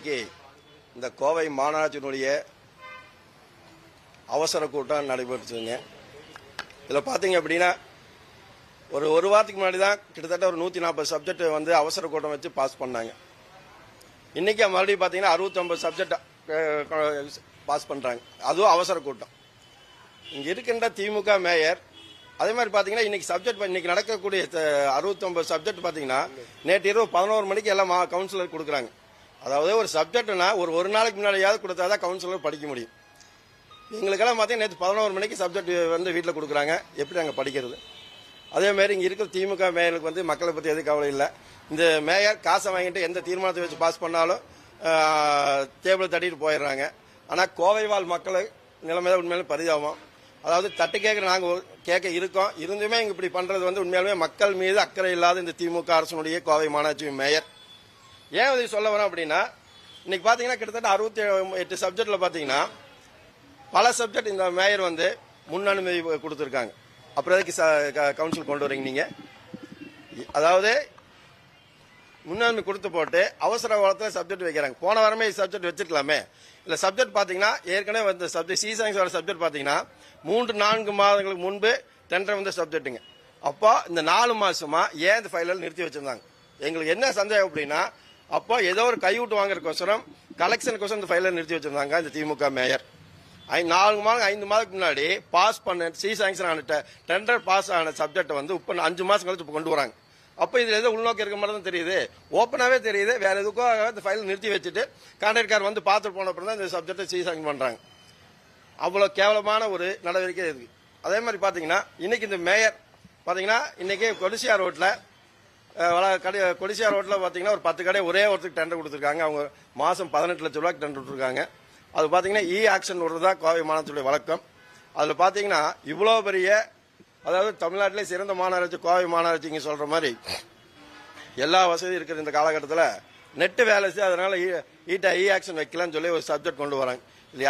இன்னைக்கு இந்த கோவை மாநகராட்சியினுடைய அவசர கூட்டம் நடைபெற்றுங்க. இதில் பார்த்தீங்க அப்படின்னா ஒரு வாரத்துக்கு முன்னாடி தான் கிட்டத்தட்ட ஒரு 140 சப்ஜெக்ட் வந்து அவசர கூட்டம் வச்சு பாஸ் பண்ணாங்க. இன்னைக்கு மறுபடியும் பார்த்தீங்கன்னா 69 சப்ஜெக்ட் பாஸ் பண்ணுறாங்க. அதுவும் அவசர கூட்டம். இங்கே இருக்கின்ற திமுக மேயர் அதே மாதிரி பார்த்தீங்கன்னா இன்னைக்கு சப்ஜெக்ட் இன்னைக்கு நடக்கக்கூடிய 69 சப்ஜெக்ட் பார்த்தீங்கன்னா நேற்று இரவு 11 மணிக்கு எல்லாம் கவுன்சிலர் கொடுக்குறாங்க. அதாவது ஒரு சப்ஜெக்ட்னா ஒரு நாளைக்கு முன்னாடியாவது கொடுத்தா தான் கவுன்சிலர் படிக்க முடியும். எங்களுக்கெல்லாம் பார்த்தீங்கன்னா நேற்று 11 மணிக்கு சப்ஜெக்ட் வந்து வீட்டில் கொடுக்குறாங்க. எப்படி நாங்கள் படிக்கிறது? அதேமாதிரி இங்கே இருக்கிற திமுக மேயருக்கு வந்து மக்களை பற்றி எதுவும் கவலை இல்லை. இந்த மேயர் காசை வாங்கிட்டு எந்த தீர்மானத்தை வச்சு பாஸ் பண்ணாலும் டேபிள் தட்டிட்டு போயிடுறாங்க. ஆனால் கோவை வாழ் மக்கள் நிலைமை தான் உண்மையிலே பரிதாபம். அதாவது தட்டு கேட்குற நாங்கள் கேட்க இருக்கோம், இருந்துமே இங்கே இப்படி பண்ணுறது வந்து உண்மையாலுமே மக்கள் மீது அக்கறை இல்லாத இந்த திமுக அரசனுடைய கோவை மாநகராட்சி மேயர். ஏன் இதை சொல்ல வரோம் அப்படின்னா இன்னைக்கு பார்த்தீங்கன்னா கிட்டத்தட்ட 68 சப்ஜெக்டில் பார்த்தீங்கன்னா பல சப்ஜெக்ட் இந்த மேயர் வந்து முன் அனுமதி கொடுத்துருக்காங்க. அப்புறம் எதுக்கு கவுன்சில் கொண்டு வரீங்க நீங்கள்? அதாவது முன்னுரிமை கொடுத்து போட்டு அவசர காலத்தில் சப்ஜெக்ட் வைக்கிறாங்க. போன வாரமே சப்ஜெக்ட் வச்சிருக்கலாமே. இல்லை சப்ஜெக்ட் பார்த்தீங்கன்னா ஏற்கனவே வந்த சப்ஜெக்ட் சயின்ஸோட சப்ஜெக்ட் பார்த்தீங்கன்னா 3-4 மாதங்களுக்கு முன்பு டெண்டர் வந்த சப்ஜெக்ட்டுங்க. அப்போ இந்த 4 மாசமா ஏன் இந்த ஃபைலில் நிறுத்தி வச்சிருந்தாங்க? எங்களுக்கு என்ன சந்தேகம் அப்படின்னா அப்போ ஏதோ ஒரு கைவிட்டு வாங்குறதுக்கோசரம் கலெக்ஷனுக்கோசரம் இந்த ஃபைலில் நிறுத்தி வச்சிருந்தாங்க இந்த திமுக மேயர். 5 மாதத்துக்கு முன்னாடி பாஸ் பண்ண சாங்ஷன் ஆன டெண்டர் பாஸ் ஆன சப்ஜெக்ட் வந்து இப்போ 5 மாசம் கழிச்சு இப்போ கொண்டு வராங்க. அப்போ இதில் ஏதோ உள்நோக்கம் இருக்க மாதிரி தான் தெரியுது, ஓப்பனாகவே தெரியுது. வேற எதுக்கோ இந்த ஃபைல் நிறுத்தி வச்சுட்டு கான்ட்ராக்டர் வந்து பார்த்துட்டு போன அப்புறம் தான் இந்த சப்ஜெக்டை சாங்ஷன் பண்ணுறாங்க. அவ்வளோ கேவலமான ஒரு நடவடிக்கை இருக்கு. அதே மாதிரி பார்த்தீங்கன்னா இன்னைக்கு இந்த மேயர் பார்த்தீங்கன்னா இன்னைக்கு கொடிசியா ரோட்டில் பார்த்தீங்கன்னா ஒரு 10 கடை ஒரே ஒருத்தருக்கு டெண்டர் கொடுத்துருக்காங்க. அவங்க மாதம் 18 லட்சம் ரூபாய்க்கு டெண்டர் கொடுத்துருக்காங்க. அது பார்த்தீங்கன்னா ஆக்ஷன் விடுறதா கோவை மாநகராட்சியுடைய வழக்கம். அதில் பார்த்தீங்கன்னா இவ்வளோ பெரிய அதாவது தமிழ்நாட்டிலே சிறந்த மாநகராட்சி கோவை மாநகராட்சி இங்கே சொல்கிற மாதிரி எல்லா வசதியும் இருக்கிற இந்த காலகட்டத்தில் நெட்டு வேலை செய்ய அதனால ஆக்ஷன் வைக்கலாம்னு சொல்லி ஒரு சப்ஜெக்ட் கொண்டு வராங்க. இல்லை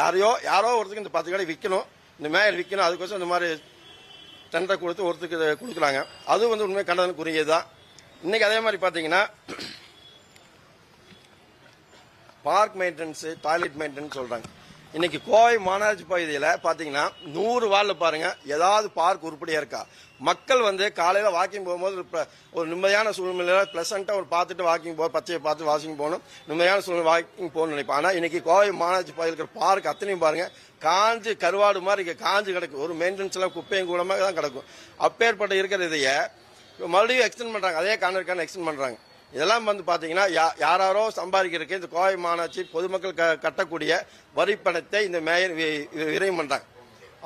யாரோ ஒருத்தருக்கு இந்த 10 கடை விற்கணும், இந்த மேயர் விற்கணும், அதுக்கோசம் இந்த மாதிரி டெண்டர் கொடுத்து ஒருத்தருக்கு கொடுக்குறாங்க. அதுவும் வந்து உண்மை கண்டனக்குரியது தான். இன்னைக்கு அதே மாதிரி பார்த்தீங்கன்னா பார்க் மெயின்டெனன்ஸ் டாய்லெட் மெயின்டெனன்ஸ் சொல்றாங்க. இன்னைக்கு கோவை மாநகராட்சி பகுதியில் பார்த்தீங்கன்னா 100 வார்டில் பாருங்க ஏதாவது பார்க் உருப்படியா இருக்கா? மக்கள் வந்து காலையில் வாக்கிங் போகும்போது ஒரு நிம்மதியான சூழ்நிலையில பிளசண்டா ஒரு பார்த்துட்டு வாக்கிங் பச்சையை பார்த்து வாக்கிங் போகணும், நிம்மதியான சூழ்நிலை வாக்கிங் போகணும்னு நினைப்பேன். ஆனால் இன்னைக்கு கோவை மாநகராட்சி பகுதியில் இருக்கிற பார்க் அத்தனையும் பாருங்க காஞ்சு கருவாடு மாதிரி காஞ்சு கிடக்கும். ஒரு மெயின்டெனன்ஸ் எல்லாம் குப்பையும் கூடமாக தான் கிடக்கும். அப்பேற்பட்ட இருக்கிற இதையே மறுபடியும் எக்ஸ்டெண்ட் பண்றாங்க, அதே கான்ட்ராக்ட் எக்ஸ்டெண்ட் பண்றாங்க. இதெல்லாம் வந்து பாத்தீங்கன்னா யாரோ சம்பாதிக்கிறதுக்கு இந்த கோவை மாநகராட்சி பொதுமக்கள் கட்டக்கூடிய வரிப்பணத்தை இந்த மேயர் விரைவு பண்றாங்க.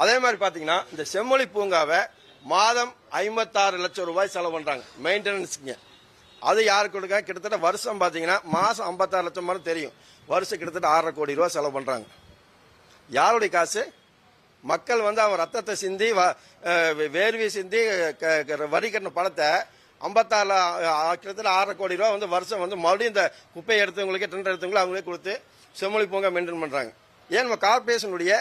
அதே மாதிரி பாத்தீங்கன்னா இந்த செம்மொழி பூங்காவை மாதம் 56 லட்சம் ரூபாய் செலவு பண்றாங்க மெயின்டெனன்ஸ்க்கு. அது யாருக்கு கொடுக்க? கிட்டத்தட்ட வருஷம் பாத்தீங்கன்னா மாசம் 56 லட்சம் மாதிரி தெரியும், வருஷம் கிட்டத்தட்ட 6.5 கோடி ரூபாய் செலவு பண்றாங்க. யாருடைய காசு? மக்கள் வந்து அவன் ரத்தத்தை சிந்தி வேர்வை சிந்தி வரி கட்டின பணத்தை 56 கிட்டத்தட்ட 6.5 கோடி ரூபாய் வந்து வருஷம் வந்து மறுபடியும் இந்த குப்பையை எடுத்தவங்களுக்கு டெண்டர் எடுத்தவங்களும் அவங்களே கொடுத்து செம்மொழி பூங்கா மெயின்டைன் பண்றாங்க. ஏன் நம்ம கார்பரேஷனுடைய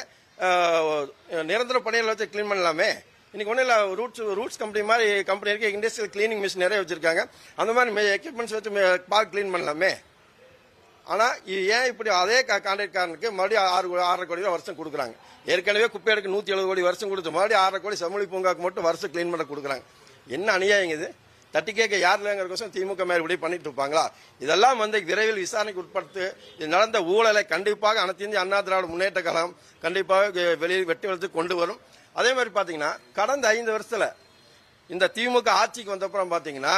நிரந்தர பணிகளை வச்சு கிளீன் பண்ணலாமே? இன்னைக்கு ஒன்றும் இல்லை, ரூட்ஸ் கம்பெனி மாதிரி கம்பெனி இருக்கு, இண்டஸ்ட்ரியல் கிளீனிங் மிஷின் நிறைய வச்சிருக்காங்க. அந்த மாதிரி எக்யூப்மெண்ட்ஸ் வச்சு பார்க் கிளீன் பண்ணலாமே. ஆனா ஏன் இப்படி அதே கான்ட்ராக்ட்காரனுக்கு மறுபடியும் 6.5 கோடி ரூபாய் வருஷம் கொடுக்குறாங்க? ஏற்கனவே குப்பை எடுக்க 170 கோடி வருஷம் கொடுத்து மறுபடியும் 6.5 கோடி செம்மொழி பூங்காக்கு மட்டும் வருஷம் கிளீன் பண்ண கொடுக்குறாங்க. என்ன அநியாயம் இது? தட்டி கேட்க யார் இல்லைங்கிறக்கோசம் திமுக மேல் இப்படி பண்ணிட்டு இருப்பாங்களா? இதெல்லாம் வந்து விரைவில் விசாரணைக்கு உட்படுத்து இது நடந்த ஊழலை கண்டிப்பாக அனைத்து இந்திய அண்ணா திராவிட முன்னேற்ற கழகம் கண்டிப்பாக வெளியில் வெட்டி வளர்த்து கொண்டு வரும். அதே மாதிரி பாத்தீங்கன்னா கடந்த 5 வருஷத்துல இந்த திமுக ஆட்சிக்கு வந்தப்புறம் பாத்தீங்கன்னா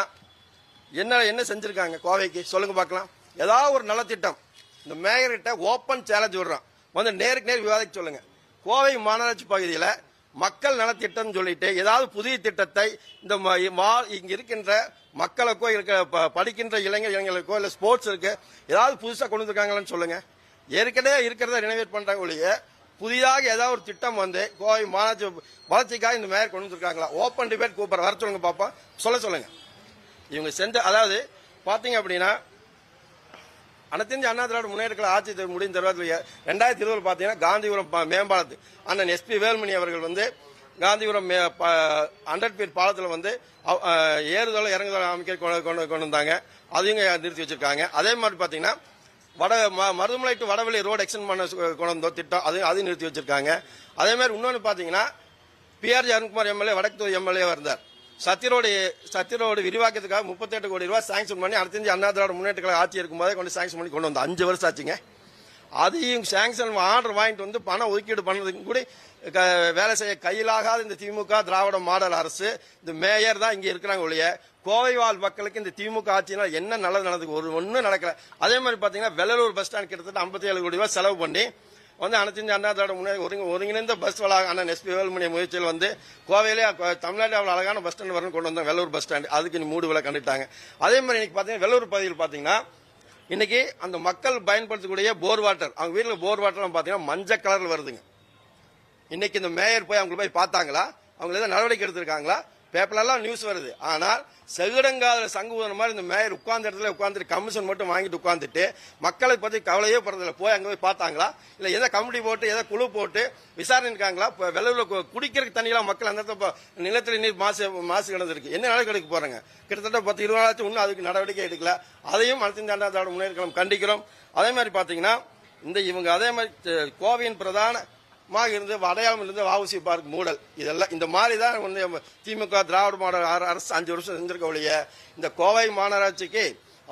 என்ன செஞ்சிருக்காங்க கோவைக்கு சொல்லுங்க பார்க்கலாம். ஏதாவது ஒரு நலத்திட்டம் இந்த மேயர்கிட்ட ஓப்பன் சேலஞ்ச் விடுறோம், வந்து நேருக்கு நேர் விவாதிக்க சொல்லுங்க. கோவை மாநகராட்சி பகுதியில் மக்கள் நலத்திட்டம் சொல்லிட்டு ஏதாவது புதிய திட்டத்தை இந்த இங்க இருக்கின்ற மக்களுக்கோ படிக்கின்ற இளைஞர்களுக்கோ இல்ல ஸ்போர்ட்ஸ் இருக்கு ஏதாவது புதுசா கொண்டு வந்திருக்காங்கன்னு சொல்லுங்க. ஏற்கனவே இருக்கிறத ரினோவேட் பண்றாங்க ஒழிய புதிதாக ஏதாவது ஒரு திட்டம் வந்து கோவை மாநகராட்சி வளர்ச்சிக்காக இந்த மேயர் கொண்டு வந்திருக்காங்களா? ஓப்பன் டிபேட் கூப்பிட வர சொல்லுங்க பாப்பா, சொல்லுங்க. இவங்க செஞ்ச அதாவது பாத்தீங்க அப்படின்னா அனைத்து இந்திய அண்ணா திராவிட முன்னேற்ற ஆட்சி முடிந்த 2020 பாத்தீங்கன்னா காந்திபுரம் மேம்பாலத்து அண்ணன் SP வேலுமணி அவர்கள் வந்து காந்திபுரம் 100 ஃபீட் பாலத்தில் வந்து ஏறுதளம் இறங்குதளம் அமைக்க கொண்டு வந்தாங்க. அதையும் நிறுத்தி வச்சிருக்காங்க. அதே மாதிரி பாத்தீங்கன்னா Marudamalai to Vadavalli road extend பண்ண கொண்டு வந்தோம் திட்டம், அது நிறுத்தி வச்சிருக்காங்க. அதே மாதிரி இன்னொன்று பாத்தீங்கன்னா பிஆர்ஜி அருண்குமார் எம்எல்ஏ வடக்கு தொகுதி எம்எல்ஏ இருந்தார். சத்திரோடு விரிவாக்கத்துக்காக 38 கோடி ரூபாய் சாங்ஷன் பண்ணி அடுத்த அண்ணா திராவிட முன்னேற்ற கழக ஆட்சி இருக்கும்போதே கொண்டு சாங்ஷன் பண்ணி கொண்டு வந்தோம். 5 வருஷம் ஆச்சுங்க. அதையும் சாங்ஷன் ஆர்டர் வாங்கிட்டு வந்து பணம் ஒதுக்கீடு பண்ணதுக்கு கூட வேலை செய்ய கையிலாகாத இந்த திமுக திராவிட மாடல் அரசு, இந்த மேயர் தான் இங்க இருக்கிறாங்க ஒழிய கோவை வாழ் மக்களுக்கு இந்த திமுக ஆட்சியினால் என்ன நல்லது நடந்தது? ஒன்றும் நடக்கல. அதே மாதிரி பாத்தீங்கன்னா வெள்ளலூர் பஸ் ஸ்டாண்ட் கிட்டத்தட்ட 57 கோடி ரூபாய் செலவு பண்ணி வந்து அனைத்து அண்ணா திராவிட முன்னேற்ற ஒருங்கிணைந்த பஸ் வளாக அண்ணன் எஸ்பி வேலுமணி முயற்சியில் வந்து கோவையிலே தமிழ்நாட்டில் அவ்வளவு அழகான பஸ் ஸ்டாண்ட் வரணும் கொண்டு வந்தோம். வெள்ளூர் பஸ் ஸ்டாண்ட் அதுக்கு நீ மூடு விலை கண்டுட்டாங்க. அதே மாதிரி இன்னைக்கு பாத்தீங்கன்னா வெள்ளூர் பகுதியில் பாத்தீங்கன்னா இன்னைக்கு அந்த மக்கள் பயன்படுத்தக்கூடிய போர் வாட்டர், அவங்க வீட்டில் போர் வாட்டர் பாத்தீங்கன்னா மஞ்சள் கலர்ல வருதுங்க. இன்னைக்கு இந்த மேயர் போய் அவங்க போய் பார்த்தாங்களா? அவங்க ஏதாவது நடவடிக்கை எடுத்திருக்காங்களா? பேப்பர்லாம் நியூஸ் வருது. ஆனால் செகுடங்காத சங்கு ஊதுற மாதிரி இந்த மேயர் உட்கார்ந்த இடத்துல உட்கார்ந்துட்டு கமிஷன் மட்டும் வாங்கிட்டு உட்கார்ந்துட்டு மக்களை பத்தி கவலையே படுறதில்ல. போய் அங்க போய் பார்த்தாங்களா? இல்ல ஏதோ கமிட்டி போட்டு ஏதோ குழு போட்டு விசாரணை இருக்காங்களா? வெள்ளூர்ல குடிக்கிறதுக்கு தண்ணியெல்லாம் மக்கள் அந்த நிலத்தடி நீர் மாசு கிடந்திருக்கு. என்ன நடவடிக்கை எடுக்க போறாங்க? கிட்டத்தட்ட 10-20 நாளாச்சும் இன்னும் அதுக்கு நடவடிக்கை எடுக்கல. அதையும் அடுத்த அண்ணா திராவிட முன்னேற்ற கழகம் கண்டிக்கிறோம். அதே மாதிரி பாத்தீங்கன்னா இவங்க அதே மாதிரி கோவையின் பிரதான இருந்து அடையாளம் இருந்து வஉசி பார்க் மூடல், இதெல்லாம் இந்த மாதிரி தான் வந்து திமுக திராவிட மாடல் அரசு 5 வருஷம் செஞ்சிருக்க ஒழிய இந்த கோவை மாநகராட்சிக்கு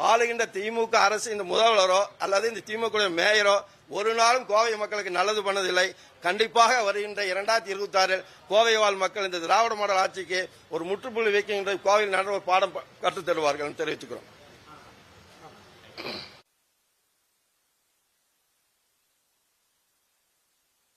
ஆளுகின்ற திமுக அரசு இந்த முதல்வரோ அல்லது இந்த திமுக மேயரோ ஒரு நாளும் கோவை மக்களுக்கு நல்லது பண்ணதில்லை. கண்டிப்பாக வருகின்ற 2026 கோவை வாழ் மக்கள் இந்த திராவிட மாடல் ஆட்சிக்கு ஒரு முற்றுப்புள்ளி வைக்கின்ற கோவையில் நடந்த ஒரு பாடம் கற்றுத் தருவார்கள் தெரிவித்துக்கிறோம்.